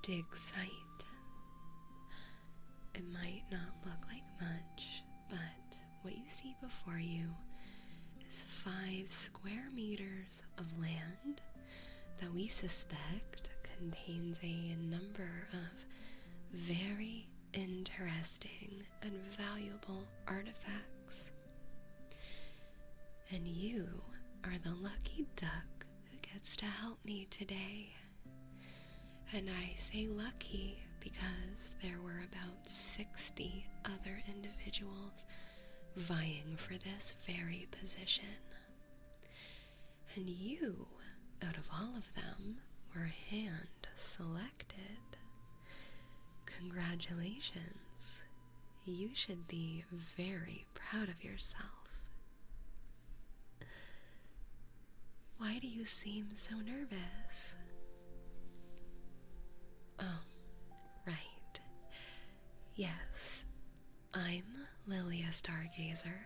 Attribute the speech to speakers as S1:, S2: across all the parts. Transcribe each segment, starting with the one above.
S1: dig site. It might not look like much, but what you see before you is 5 square meters of land that we suspect contains a number of very interesting and valuable artifacts. And you are the lucky duck who gets to help me today. And I say lucky because there were about 60 other individuals vying for this very position. And you, out of all of them, were hand selected. Congratulations. You should be very proud of yourself. Why do you seem so nervous? Oh, right. Yes, I'm Lilia Stargazer,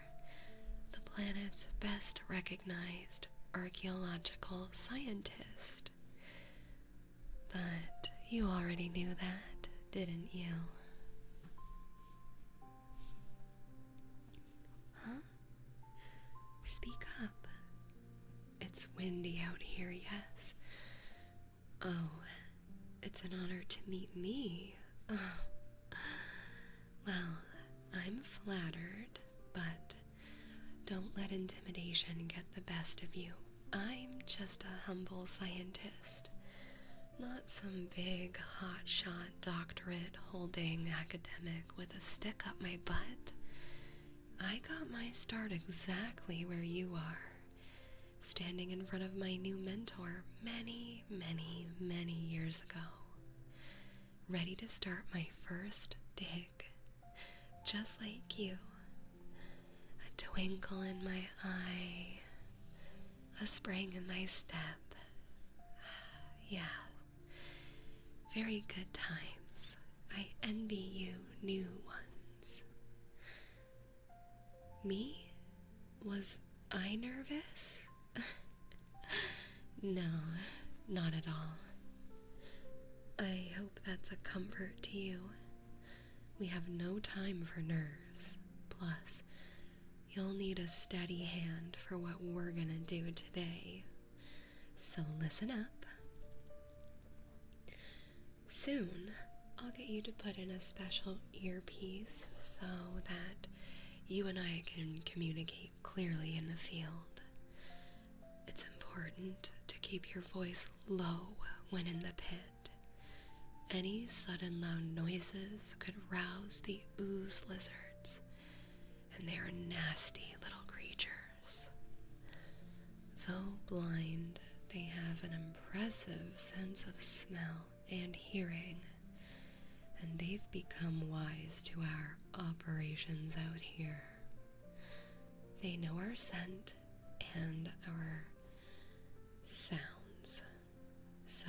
S1: the planet's best recognized archaeological scientist. But you already knew that, didn't you? Huh? Speak up. It's windy out here, yes. Oh, it's an honor to meet me. Oh. Well, I'm flattered, but don't let intimidation get the best of you. I'm just a humble scientist, not some big, hotshot doctorate-holding academic with a stick up my butt. I got my start exactly where you are, standing in front of my new mentor many, many, many years ago, ready to start my first dig, just like you. A twinkle in my eye, a spring in my step. Yeah, very good times. I envy you new ones. Me? Was I nervous? No, not at all. I hope that's a comfort to you. We have no time for nerves. Plus, you'll need a steady hand for what we're gonna do today. So listen up. Soon, I'll get you to put in a special earpiece so that you and I can communicate clearly in the field. It's important to keep your voice low when in the pit. Any sudden loud noises could rouse the ooze lizards, and they are nasty little creatures. Though blind, they have an impressive sense of smell and hearing, and they've become wise to our operations out here. They know our scent and our sounds, so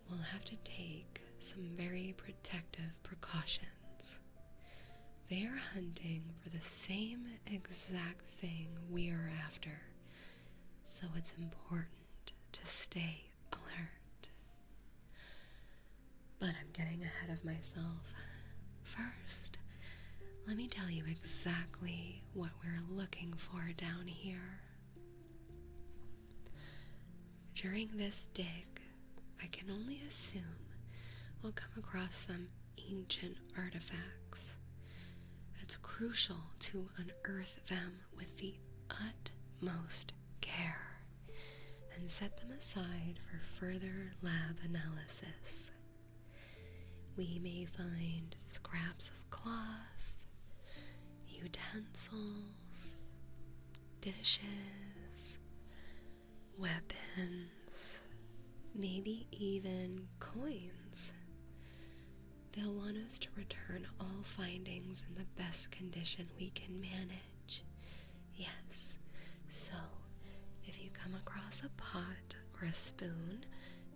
S1: we'll have to take some very protective precautions. They are hunting for the same exact thing we are after, so it's important to stay alert. But I'm getting ahead of myself. First, let me tell you exactly what we're looking for down here. During this dig, I can only assume we'll come across some ancient artifacts. It's crucial to unearth them with the utmost care and set them aside for further lab analysis. We may find scraps of cloth, utensils, dishes, weapons, maybe even coins. They'll want us to return all findings in the best condition we can manage. Yes, so if you come across a pot or a spoon,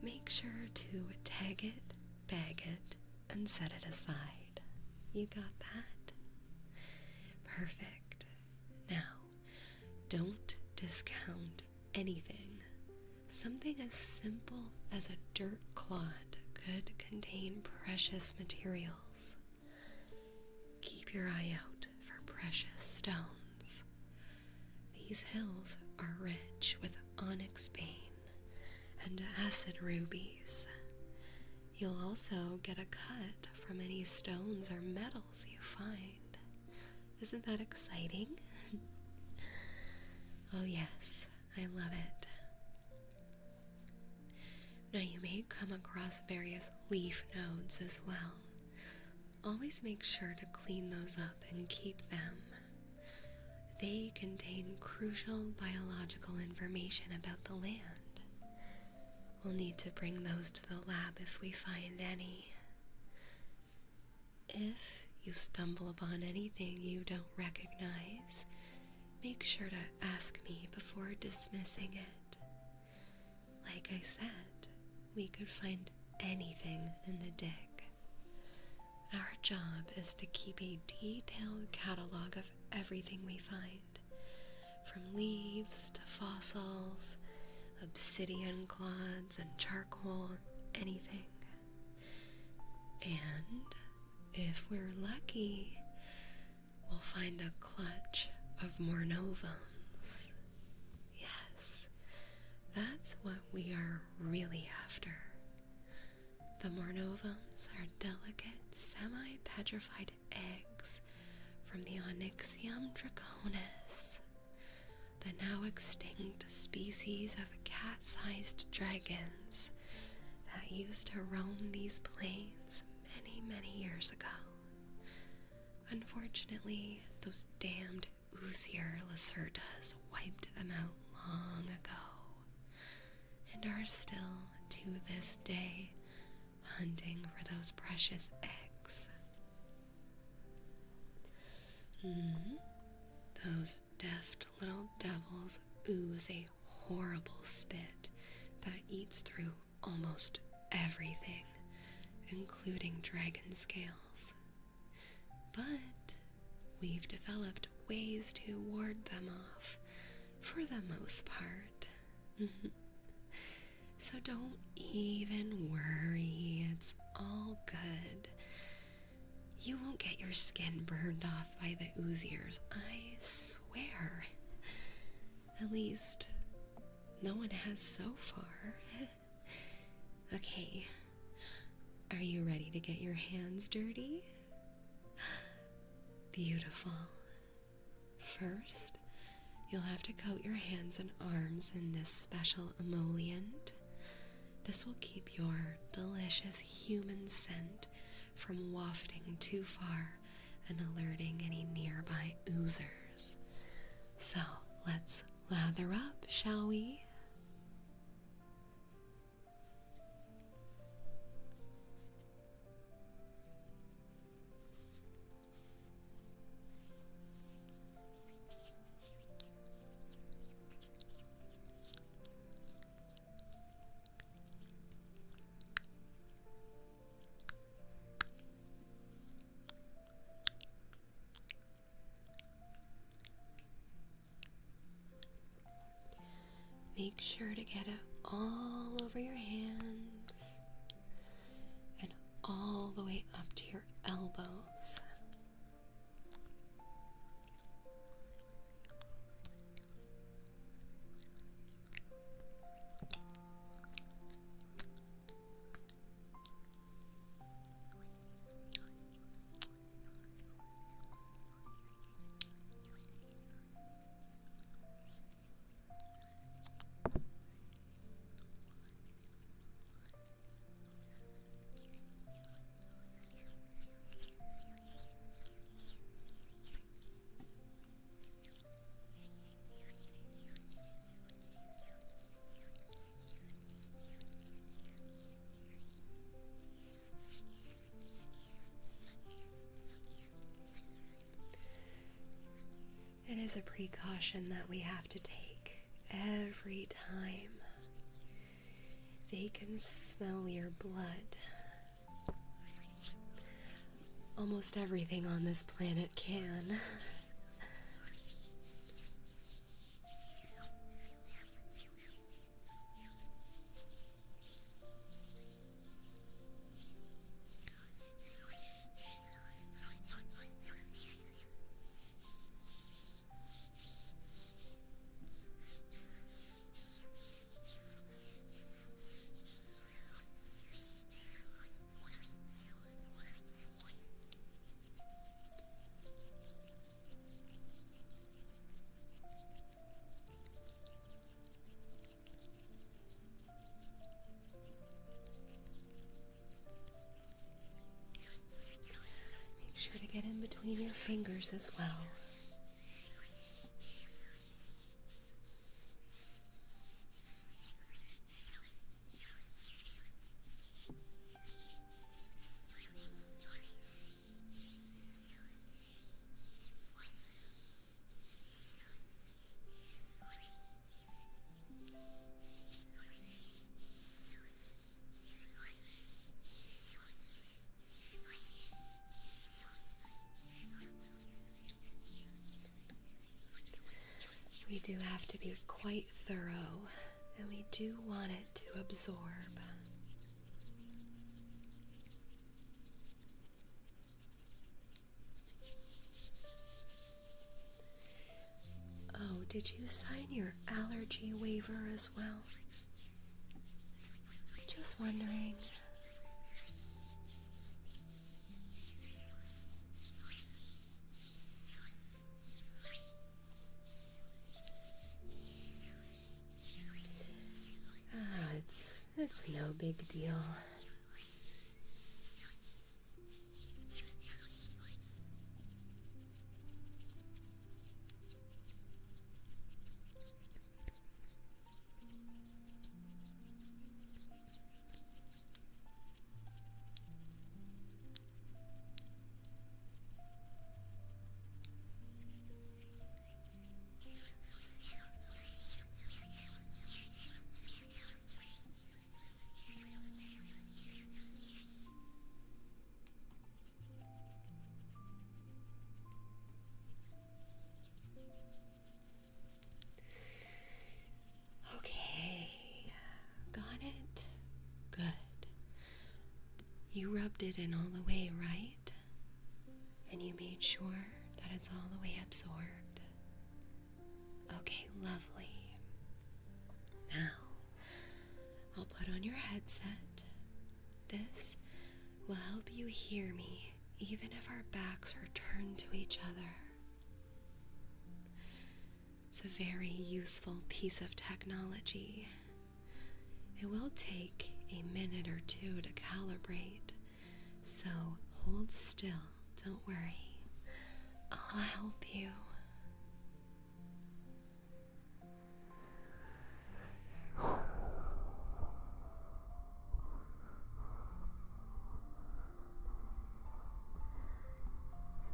S1: make sure to tag it, bag it, and set it aside. You got that? Perfect. Now, don't discount anything. Something as simple as a dirt clod could contain precious materials. Keep your eye out for precious stones. These hills are rich with onyx bane and acid rubies. You'll also get a cut from any stones or metals you find. Isn't that exciting? Oh yes, I love it. Now you may come across various leaf nodes as well. Always make sure to clean those up and keep them. They contain crucial biological information about the land. We'll need to bring those to the lab if we find any. If you stumble upon anything you don't recognize, make sure to ask me before dismissing it. Like I said, we could find anything in the dig. Our job is to keep a detailed catalog of everything we find, from leaves to fossils, obsidian clods and charcoal, anything. And if we're lucky, we'll find a clutch of Mornovums. Yes, that's what we are really after. The Mornovums are delicate, semi-petrified eggs from the Onyxium draconis, the now extinct species of cat-sized dragons that used to roam these plains many, many years ago. Unfortunately, those damned Uzier Lacertas wiped them out long ago, and are still, to this day, hunting for those precious eggs. Those deft little devils ooze a horrible spit that eats through almost everything, including dragon scales. But we've developed ways to ward them off, for the most part. So don't even worry, it's all good. You won't get your skin burned off by the Uziers, I swear. At least, no one has so far. Okay, are you ready to get your hands dirty? Beautiful. First, you'll have to coat your hands and arms in this special emollient. This will keep your delicious human scent from wafting too far and alerting any nearby oozers. So, let's lather up, shall we? Make sure to get it all over your hands and all the way up to your elbows. It is a precaution that we have to take every time. They can smell your blood. Almost everything on this planet can. between your fingers as well. We do have to be quite thorough, and we do want it to absorb. Oh, did you sign your allergy waiver as well? Just wondering. It's no big deal. You rubbed it in all the way, right? And you made sure that it's all the way absorbed. Okay, lovely. Now, I'll put on your headset. This will help you hear me even if our backs are turned to each other. It's a very useful piece of technology. It will take a minute or two to calibrate, so hold still, don't worry. I'll help you. It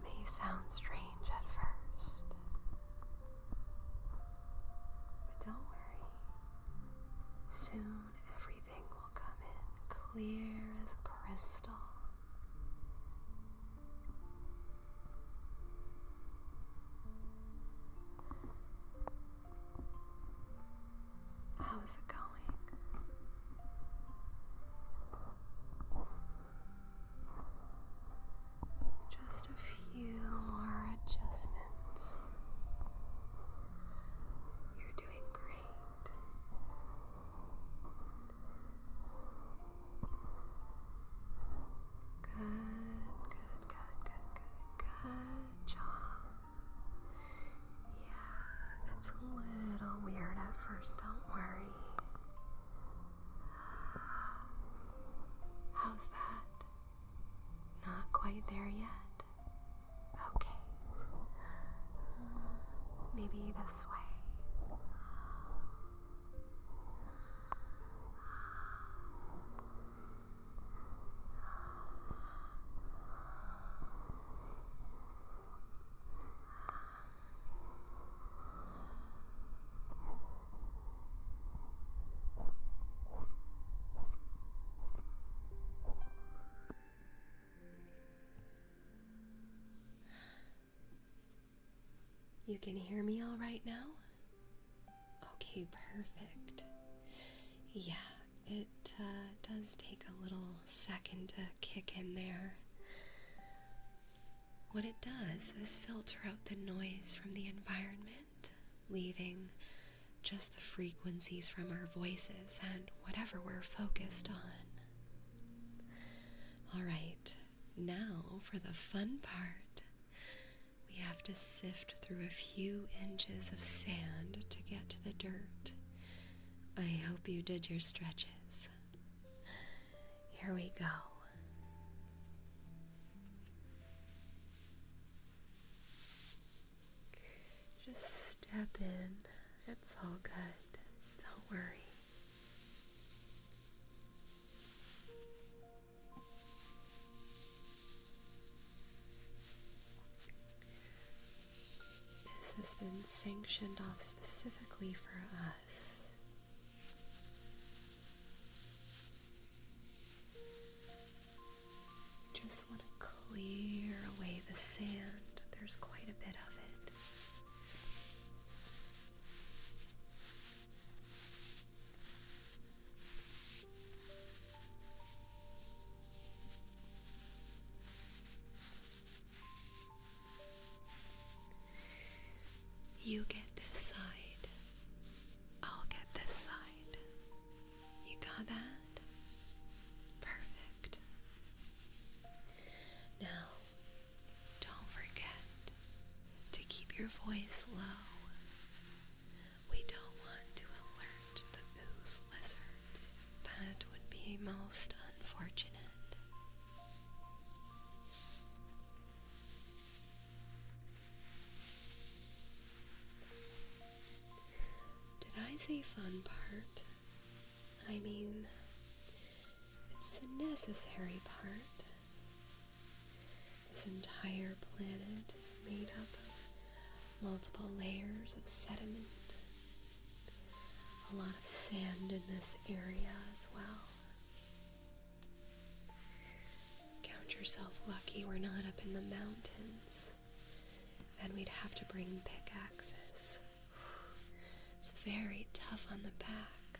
S1: may sound strange at first, but don't worry. Soon everything will come in clear as crystal. How's it going? Just a few more adjustments. You're doing great. Good job. Yeah, it's a little weird at first, don't worry. How's that? Not quite there yet? Okay. Maybe this way. You can hear me all right now? Okay, perfect. Yeah, it does take a little second to kick in there. What it does is filter out the noise from the environment, leaving just the frequencies from our voices and whatever we're focused on. Alright, now for the fun part. We have to sift through a few inches of sand to get to the dirt. I hope you did your stretches. Here we go. Just step in. It's all good. Don't worry. This has been sanctioned off specifically for us. Just want to clear away the sand. There's quite a bit of it. You get this side. I'll get this side. You got that? Perfect. Now, don't forget to keep your voice low. We don't want to alert the ooze lizards. That would be most unfortunate. Did I say fun part? I mean, it's the necessary part. This entire planet is made up of multiple layers of sediment. A lot of sand in this area as well. Count yourself lucky we're not up in the mountains. Then we'd have to bring pickaxes. It's very tough on the back.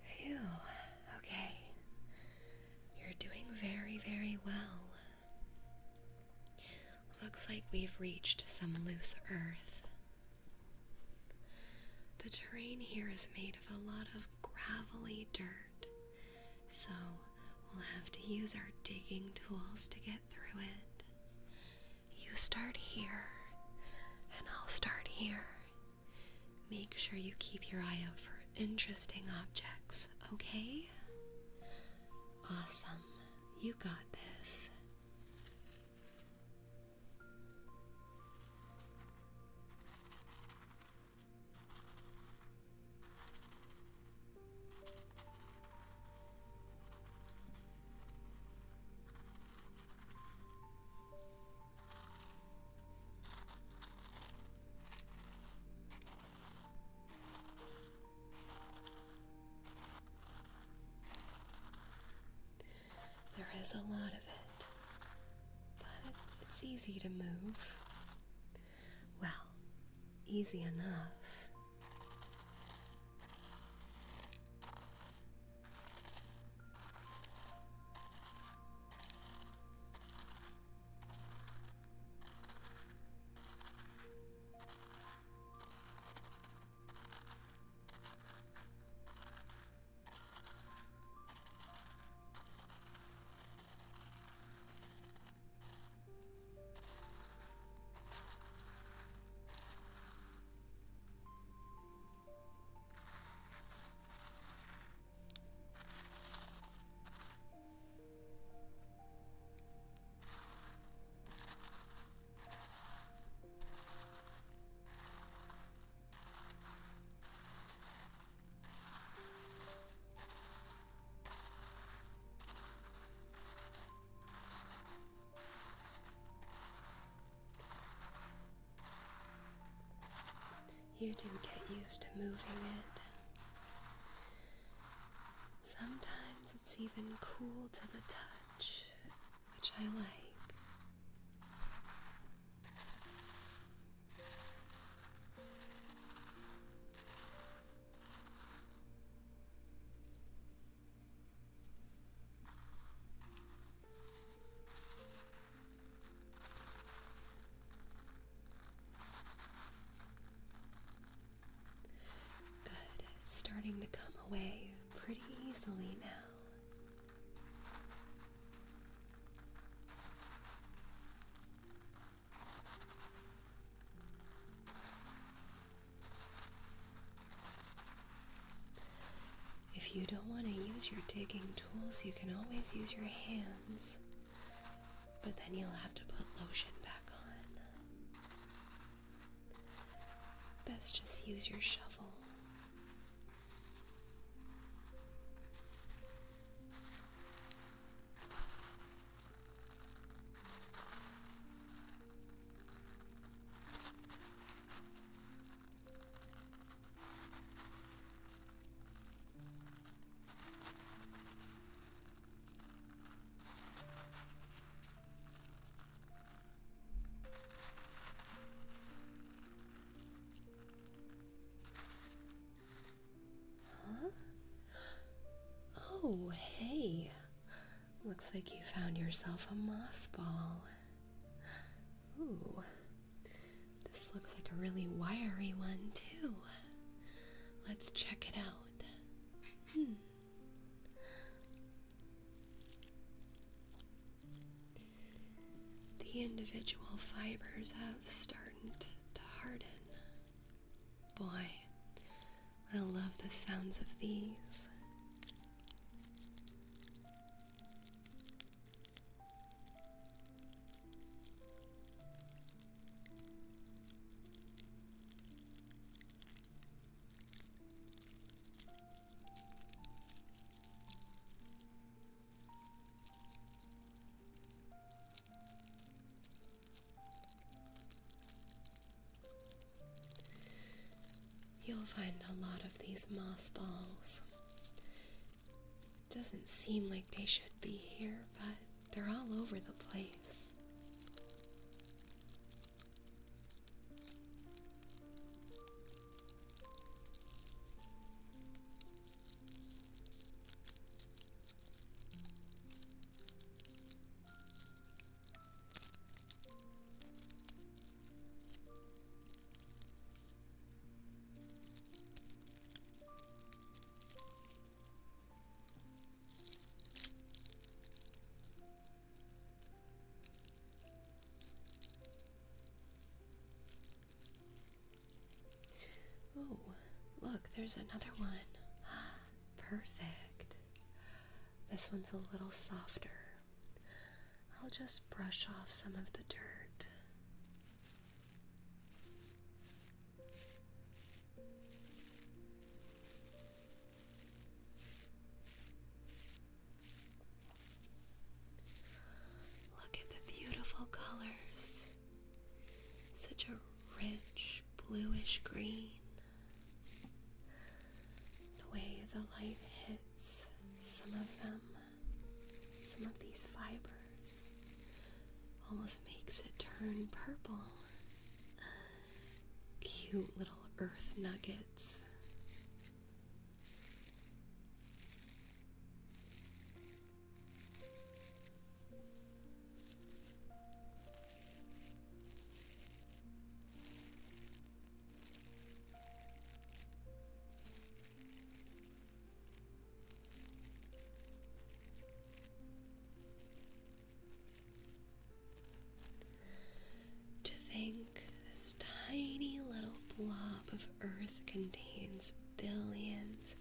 S1: Phew, okay. You're doing very, very well. Looks like we've reached some loose earth. The terrain here is made of a lot of gravelly dirt, so we'll have to use our digging tools to get through it. You start here, and I'll start here. Make sure you keep your eye out for interesting objects, okay? Awesome. You got this. There is a lot of it, but it's easy to move. Well, easy enough. You do get used to moving it. Sometimes it's even cool to the touch, which I like. If you don't want to use your digging tools, you can always use your hands. But then you'll have to put lotion back on. Best just use your shovel. Oh, hey. Looks like you found yourself a moss ball. Ooh. This looks like a really wiry one, too. Let's check it out. The individual fibers have started to harden. Boy, I love the sounds of these. You'll find a lot of these moss balls. Doesn't seem like they should be here, but they're all over the place. Oh, look, there's another one. Perfect. This one's a little softer. I'll just brush off some of the dirt. Look at the beautiful colors. Such a rich bluish green. The way the light hits some of these fibers almost makes it turn purple. Cute little earth nuggets. This tiny little blob of earth contains billions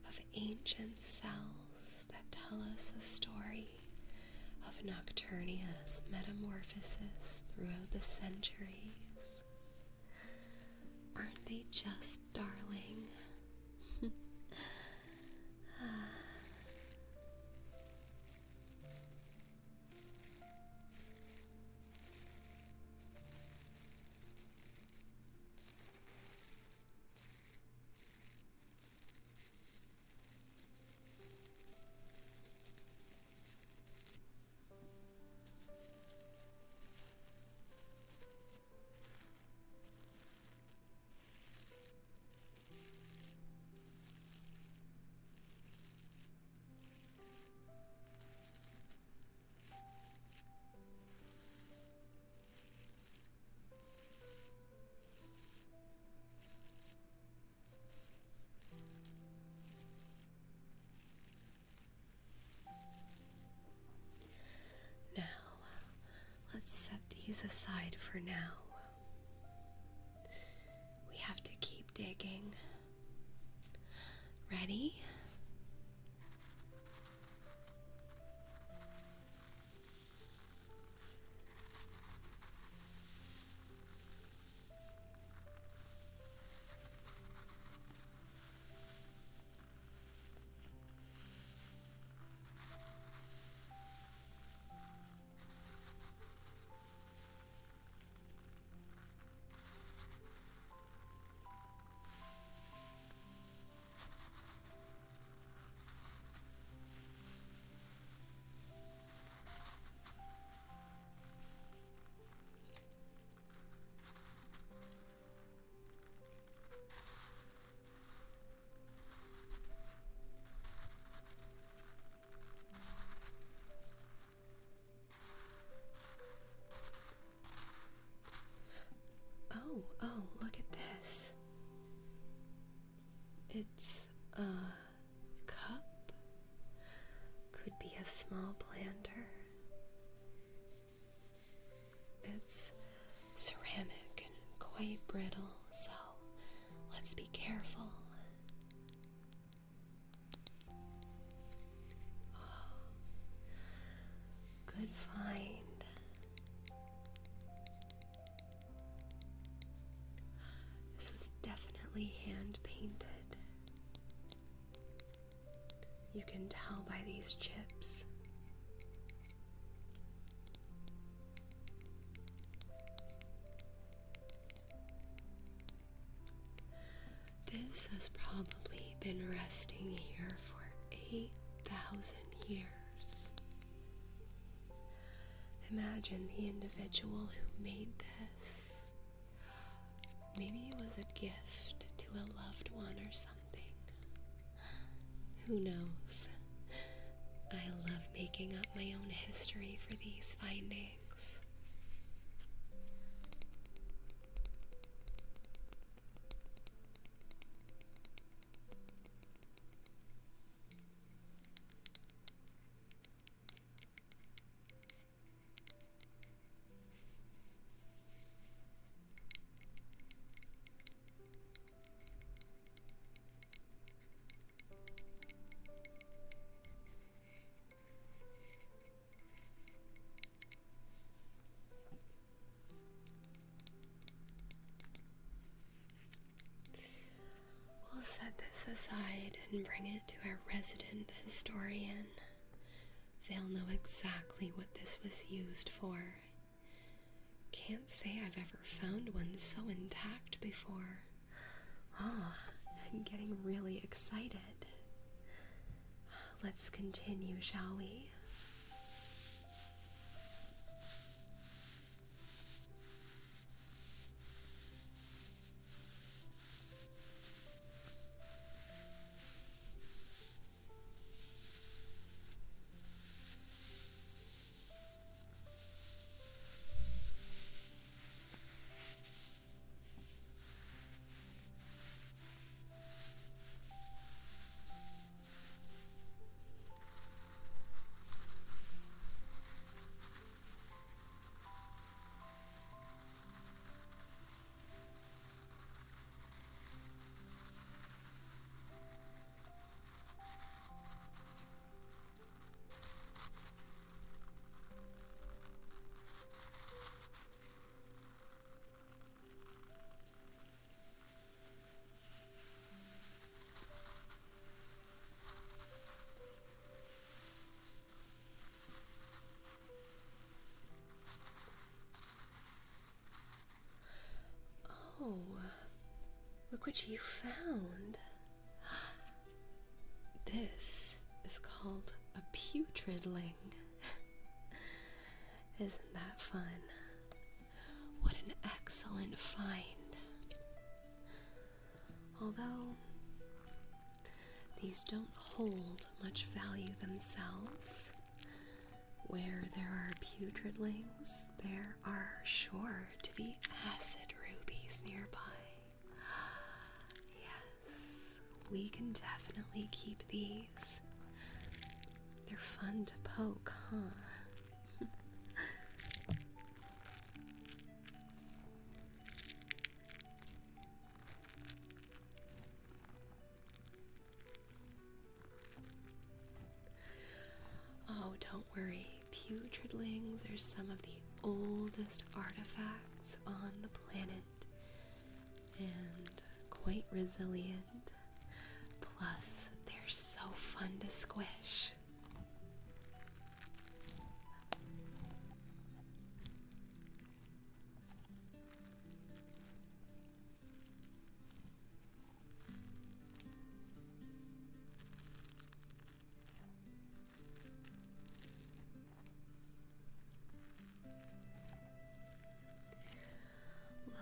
S1: of ancient cells that tell us a story of Nocturnia's metamorphosis throughout the centuries. Aren't they just darling? Aside for now. We have to keep digging. Ready? It's a cup. Could be a small planter. It's ceramic and quite brittle, so let's be careful. Oh, good find. This was definitely hand painted. You can tell by these chips. This has probably been resting here for 8,000 years. Imagine the individual who made this. Maybe it was a gift to a loved one or something. Who knows? I love making up my own history for these findings. We'll set this aside and bring it to our resident historian. They'll know exactly what this was used for. Can't say I've ever found one so intact before. Oh, I'm getting really excited. Let's continue, shall we? Oh, look what you found. This is called a putridling. Isn't that fun? What an excellent find. Although these don't hold much value themselves, where there are putridlings, there are sure to be acid rubies nearby. Yes, we can definitely keep these. They're fun to poke, huh? Oh, don't worry. Putridlings are some of the oldest artifacts on the planet and quite resilient. Plus, they're so fun to squish.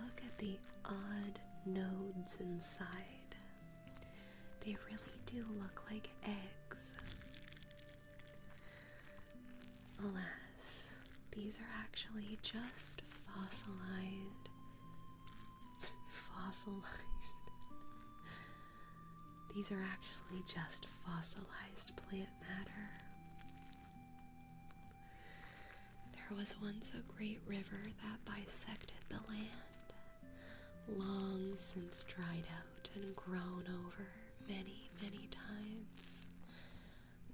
S1: Look at the odd nodes inside. They really do look like eggs. Alas, these are actually just fossilized These are actually just fossilized plant matter. There was once a great river that bisected the land, long since dried out and grown over many, many times.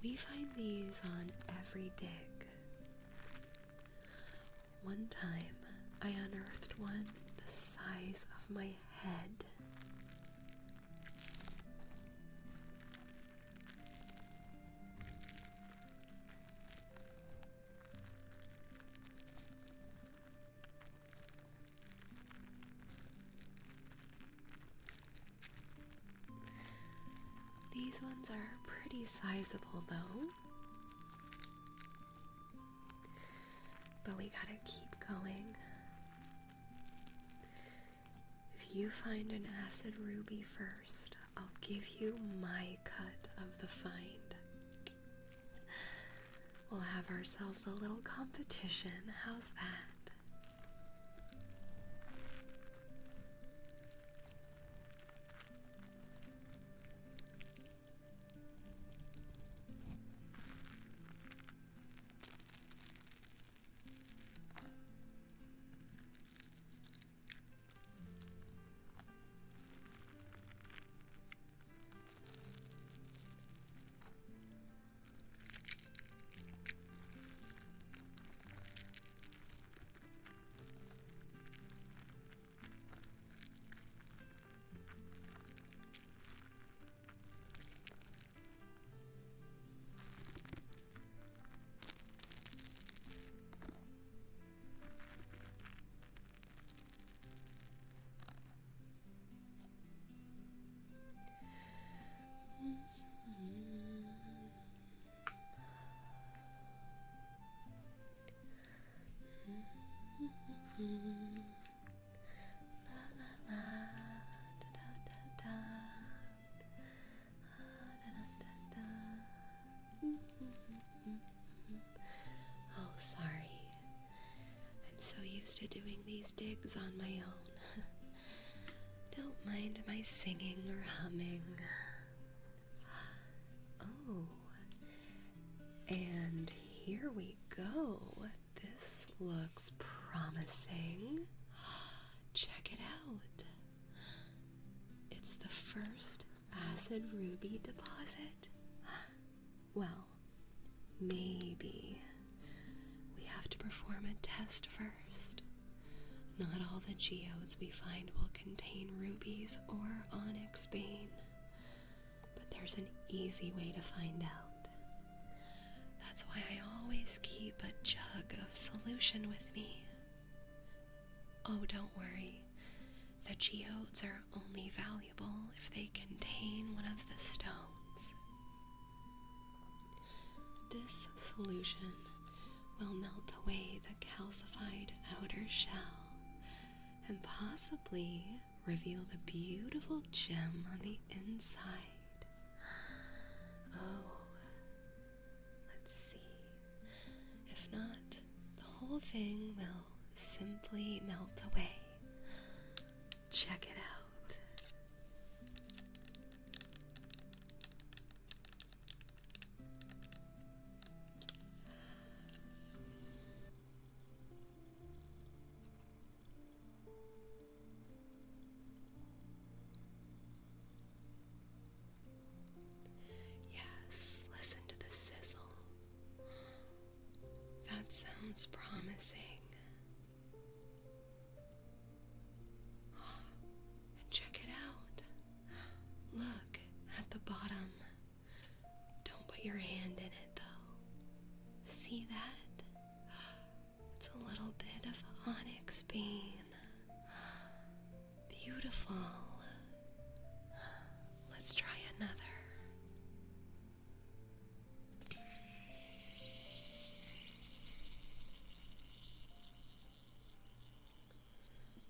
S1: We find these on every dig. One time, I unearthed one the size of my head. These ones are pretty sizable though. But we gotta keep going. If you find an acid ruby first, I'll give you my cut of the find. We'll have ourselves a little competition. How's that? Oh, sorry. I'm so used to doing these digs on my own. Don't mind my singing or humming. Oh, and here we go. This looks promising. Check it out. It's the first acid ruby deposit. Well, maybe. We have to perform a test first. Not all the geodes we find will contain rubies or onyx vein, but there's an easy way to find out. That's why I always keep a jug of solution with me. Oh, don't worry. The geodes are only valuable if they contain one of the stones. This solution will melt away the calcified outer shell and possibly reveal the beautiful gem on the inside. Oh, let's see. If not, the whole thing will simply melt away. Check it out. Yes, listen to the sizzle. That sounds promising. And check it out. Look at the bottom. Don't put your hand in it though. See that? It's a little bit of onyx vein. Beautiful. Let's try another.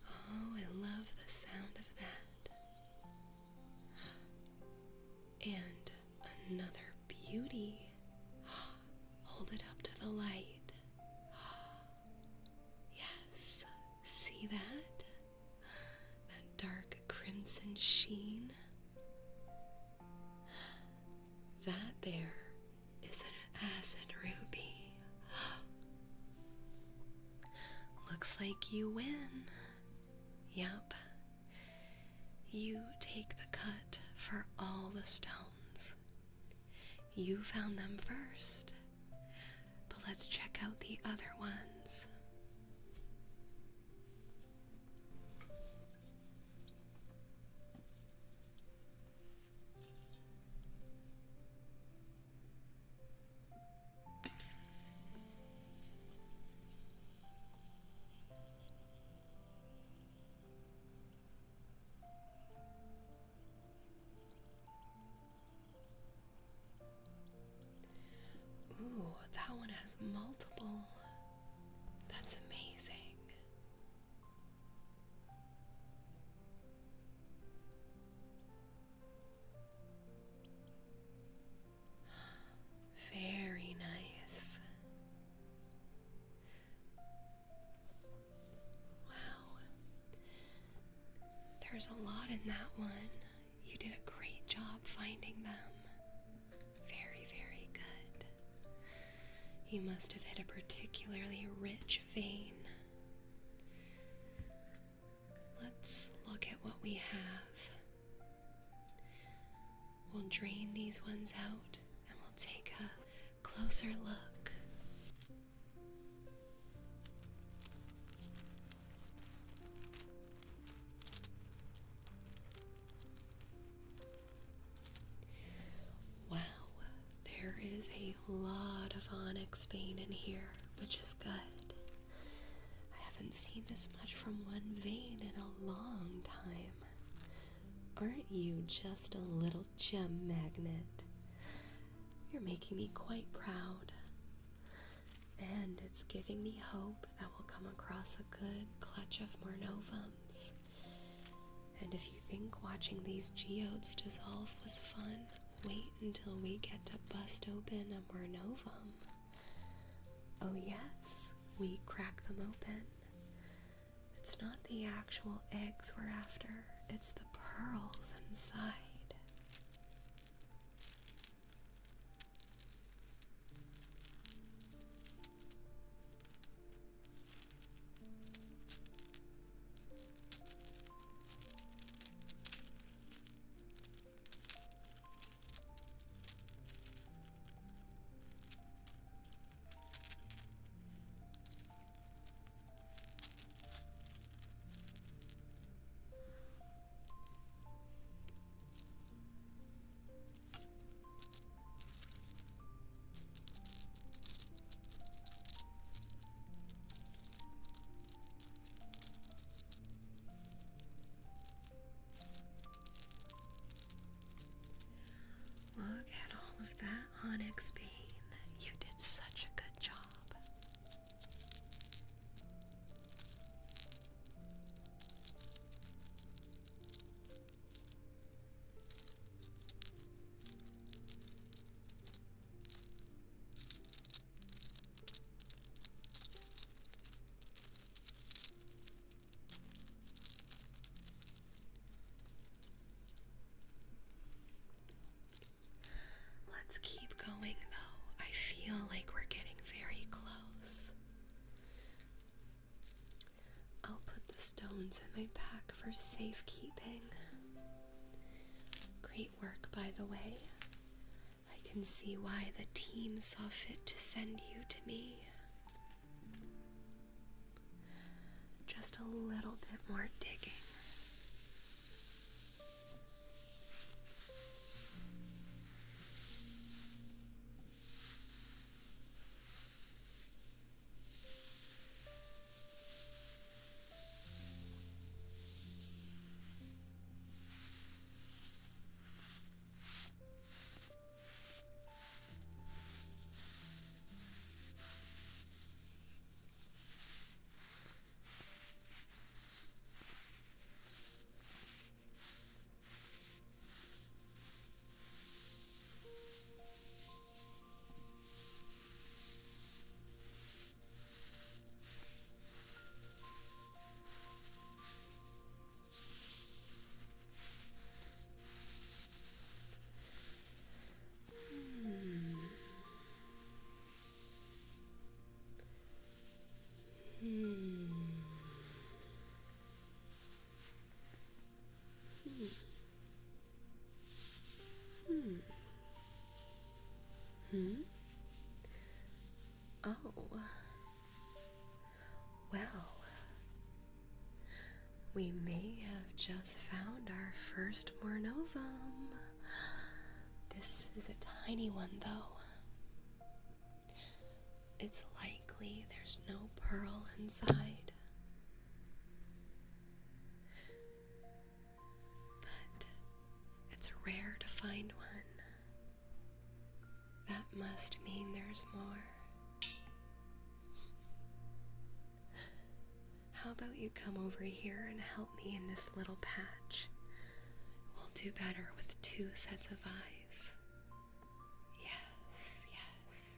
S1: Oh, I love the sound of that. And another beauty. Hold it up to the light. Yes, see that? That dark crimson sheen. like you win. Yup. You take the cut for all the stones. You found them first. But let's check out the other ones. Ooh, that one has multiple. That's amazing. Very nice. Wow. There's a lot in that one. You did a great job finding them. Very, very good. You must have hit a particularly rich vein. Let's look at what we have. We'll drain these ones out and we'll take a closer look. Wow, there is a lot of onyx vein in here, which is good. I haven't seen this much from one vein in a long time. Aren't you just a little gem magnet? You're making me quite proud. And it's giving me hope that we'll come across a good clutch of Mornovums. And if you think watching these geodes dissolve was fun, wait until we get to bust open a Mornovum. Oh yes, we crack them open. It's not the actual eggs we're after, it's the pearls inside. Look at all of that onyx vein. You did such a good job. Let's keep going though. I feel like we're getting very close. I'll put the stones in my pack for safekeeping. Great work, by the way. I can see why the team saw fit to send you to me. Just a little bit more digging. Oh. Well, we may have just found our first Mornovum. This is a tiny one, though. It's likely there's no pearl inside. But it's rare to find one. That must mean there's more. How about you come over here and help me in this little patch? We'll do better with 2 sets of eyes. Yes, yes.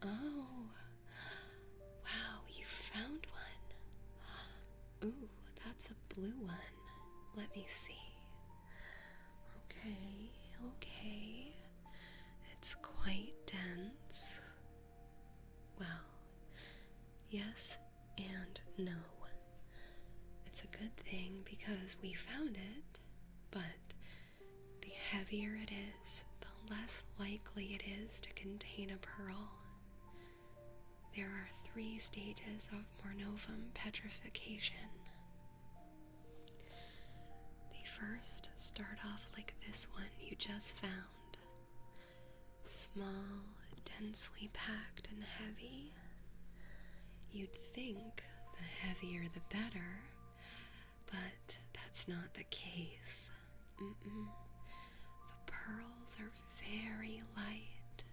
S1: Oh, wow, you found one. Ooh, that's a blue one. Let me see. Okay. It's quite dense. Well, yes and no. It's a good thing because we found it, but the heavier it is, the less likely it is to contain a pearl. There are 3 stages of Mornovum petrification. The first start off like this one you just found. Small, densely packed and heavy. You'd think the heavier the better, but that's not the case. The pearls are very light,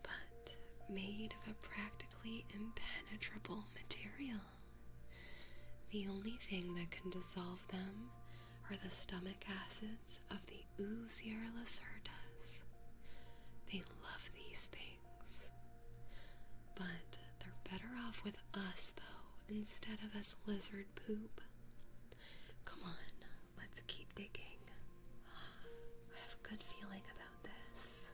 S1: but made of a practically impenetrable material. The only thing that can dissolve them are the stomach acids of the Oozier Lacertas. They love these things, but they're better off with us, though, instead of as lizard poop. Come on, let's keep digging. I have a good feeling about this.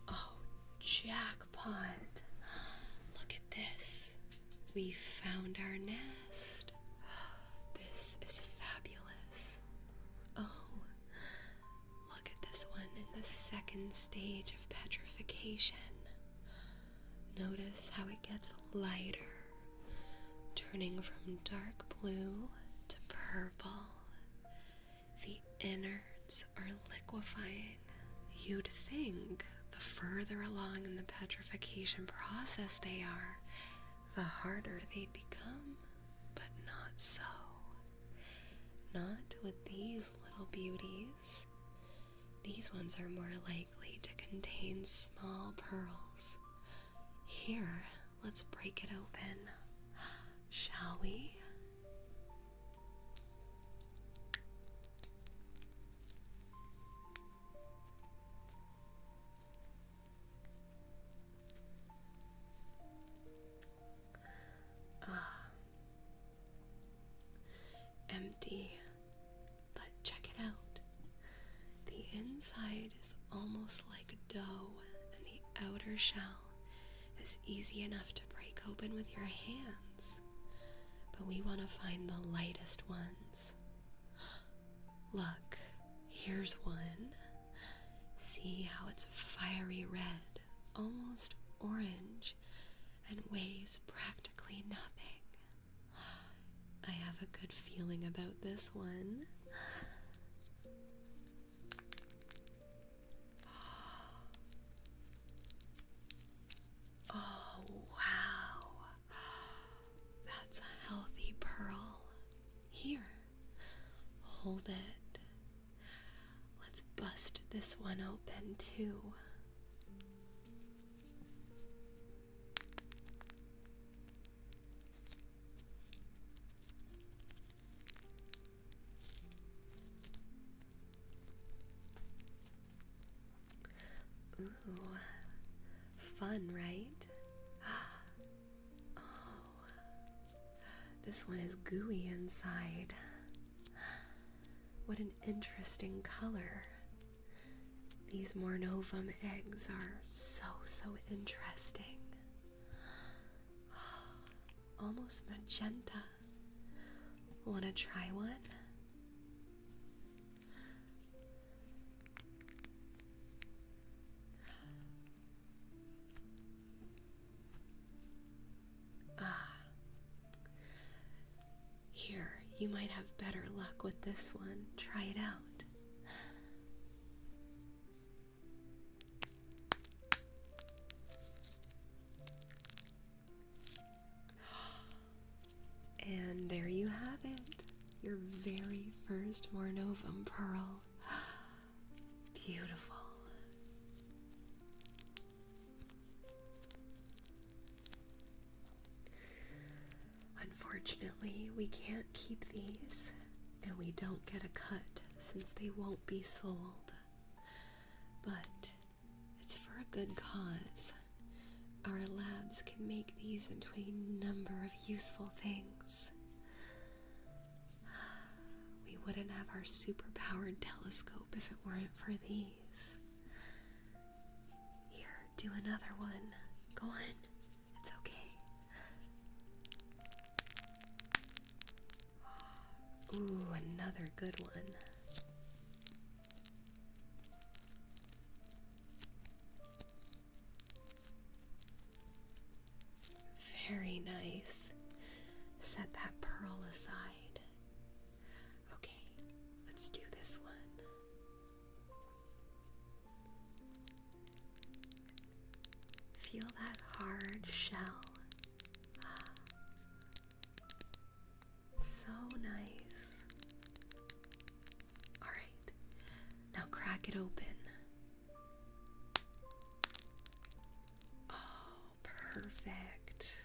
S1: Oh, jackpot. Look at this. We found our nest. This is fabulous. Oh, look at this one in the second stage of petrification. Notice how it gets lighter, turning from dark blue to purple. The innards are liquefying. You'd think the further along in the petrification process they are, the harder they'd become, but not so. Not with these little beauties. These ones are more likely to contain small pearls. Here, let's break it open. Shall we? Empty, but check it out. The inside is almost like dough, and the outer shell is easy enough to break open with your hands. But we want to find the lightest ones. Look, here's one. See how it's fiery red, almost orange, and weighs practically nothing. I have a good feeling about this one. Oh, wow. That's a healthy pearl. Here, hold it. Let's bust this one open too. Ooh, fun, right? Oh, this one is gooey inside. What an interesting color. These Mornovum eggs are so interesting. Almost magenta. Wanna try one? Here, you might have better luck with this one. Try it out. And there you have it, your very first Mornovum pearl. Beautiful. Unfortunately, we can't keep these, and we don't get a cut since they won't be sold. But it's for a good cause. Our labs can make these into a number of useful things. We wouldn't have our super-powered telescope if it weren't for these. Here, do another one. Go on. It's okay. Ooh, another good one. Very nice. Set that pearl aside. Okay, let's do this one. Feel that hard shell. So nice. All right, now crack it open. Oh, perfect.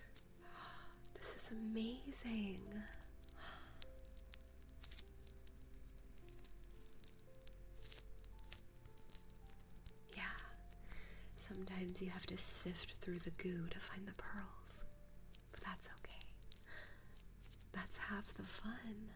S1: This is amazing. Yeah, sometimes you have to sift through the goo to find the pearls, but that's okay. That's half the fun.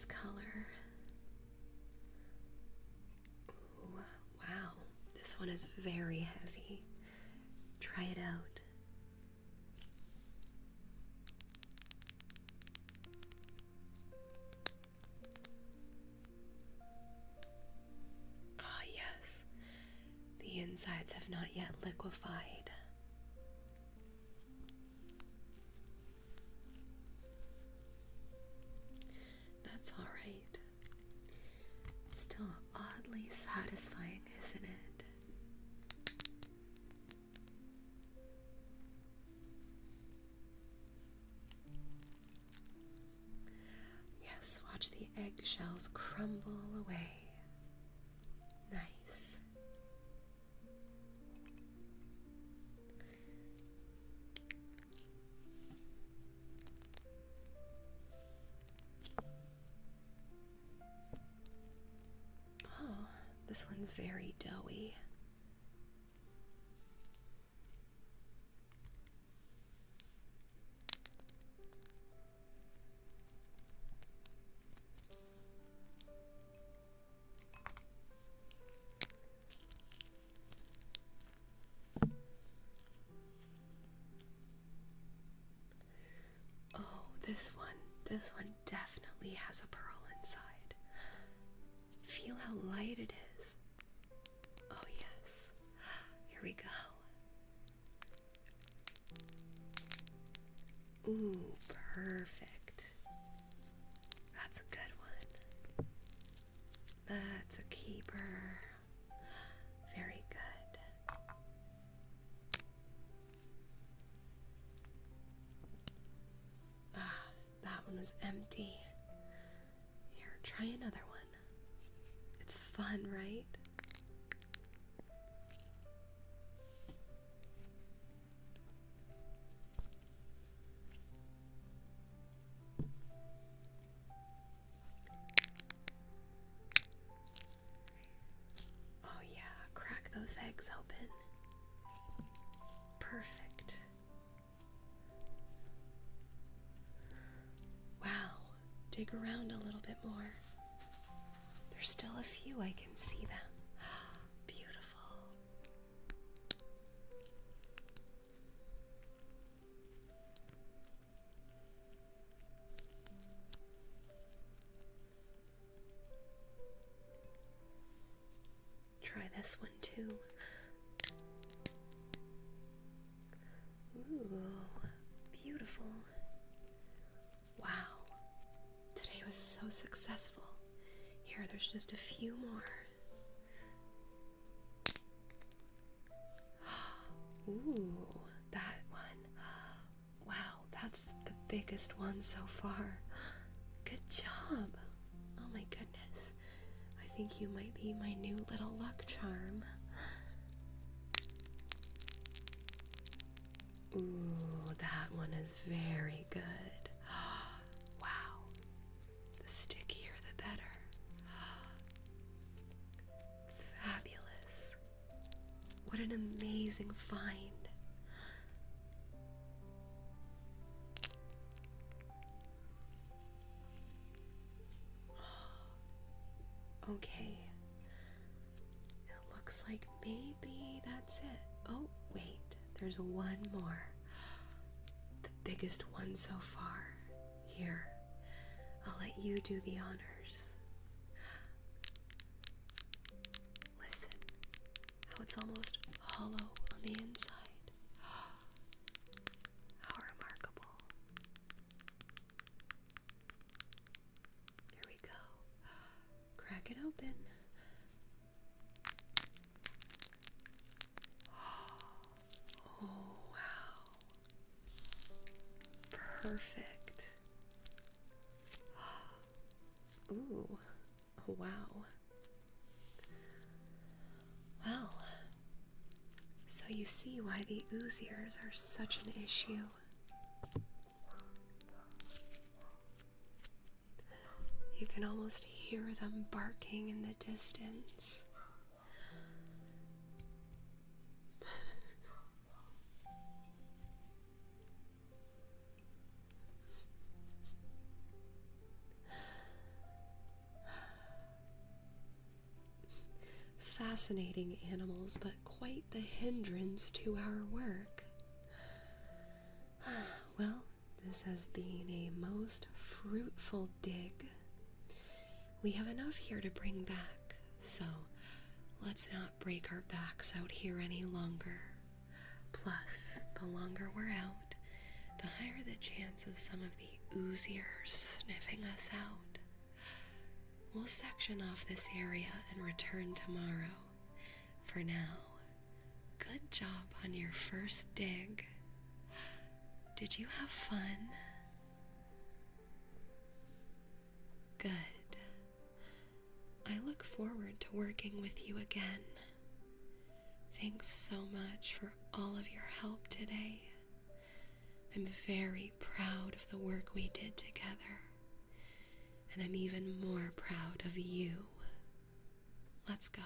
S1: Color. Ooh, wow, this one is very heavy. Try it out. Ah, yes. The insides have not yet liquefied. That's all right. Still oddly satisfying, isn't it? Yes, watch the eggshells crumble away. Nice. Oh, this one's very doughy. Oh, this one definitely has a pearl inside. Feel how light it is. Oh yes, here we go. Ooh, perfect. That's a good one. That's a keeper. Very good. Ah, that one was empty. Here, try another one. fun, right? Oh yeah, crack those eggs open. Perfect. Wow, dig around a little bit more. There's still a few, I can see them. Beautiful. Try this one too. Ooh, beautiful. Wow, today was so successful. Here, there's just a few more. Ooh, that one. Wow, that's the biggest one so far. Good job. Oh my goodness. I think you might be my new little luck charm. Ooh, that one is very good. Wow. The stickier the better. Fabulous. What an amazing find. Okay. It looks like maybe that's it. Oh, wait. There's one more. The biggest one so far. Here. I'll let you do the honors. Listen. How it's almost hollow on the inside. How remarkable. Here we go. Crack it open. Oh, wow. Perfect. Ooh, oh, wow. Well, so you see why the ooziers are such an issue. You can almost hear them barking in the distance. Fascinating animals, but quite the hindrance to our work. Well, this has been a most fruitful dig. We have enough here to bring back, so let's not break our backs out here any longer. Plus, the longer we're out, the higher the chance of some of the ooziers sniffing us out. We'll section off this area and return tomorrow. For now, good job on your first dig. Did you have fun? Good. I look forward to working with you again. Thanks so much for all of your help today. I'm very proud of the work we did together. And I'm even more proud of you. Let's go.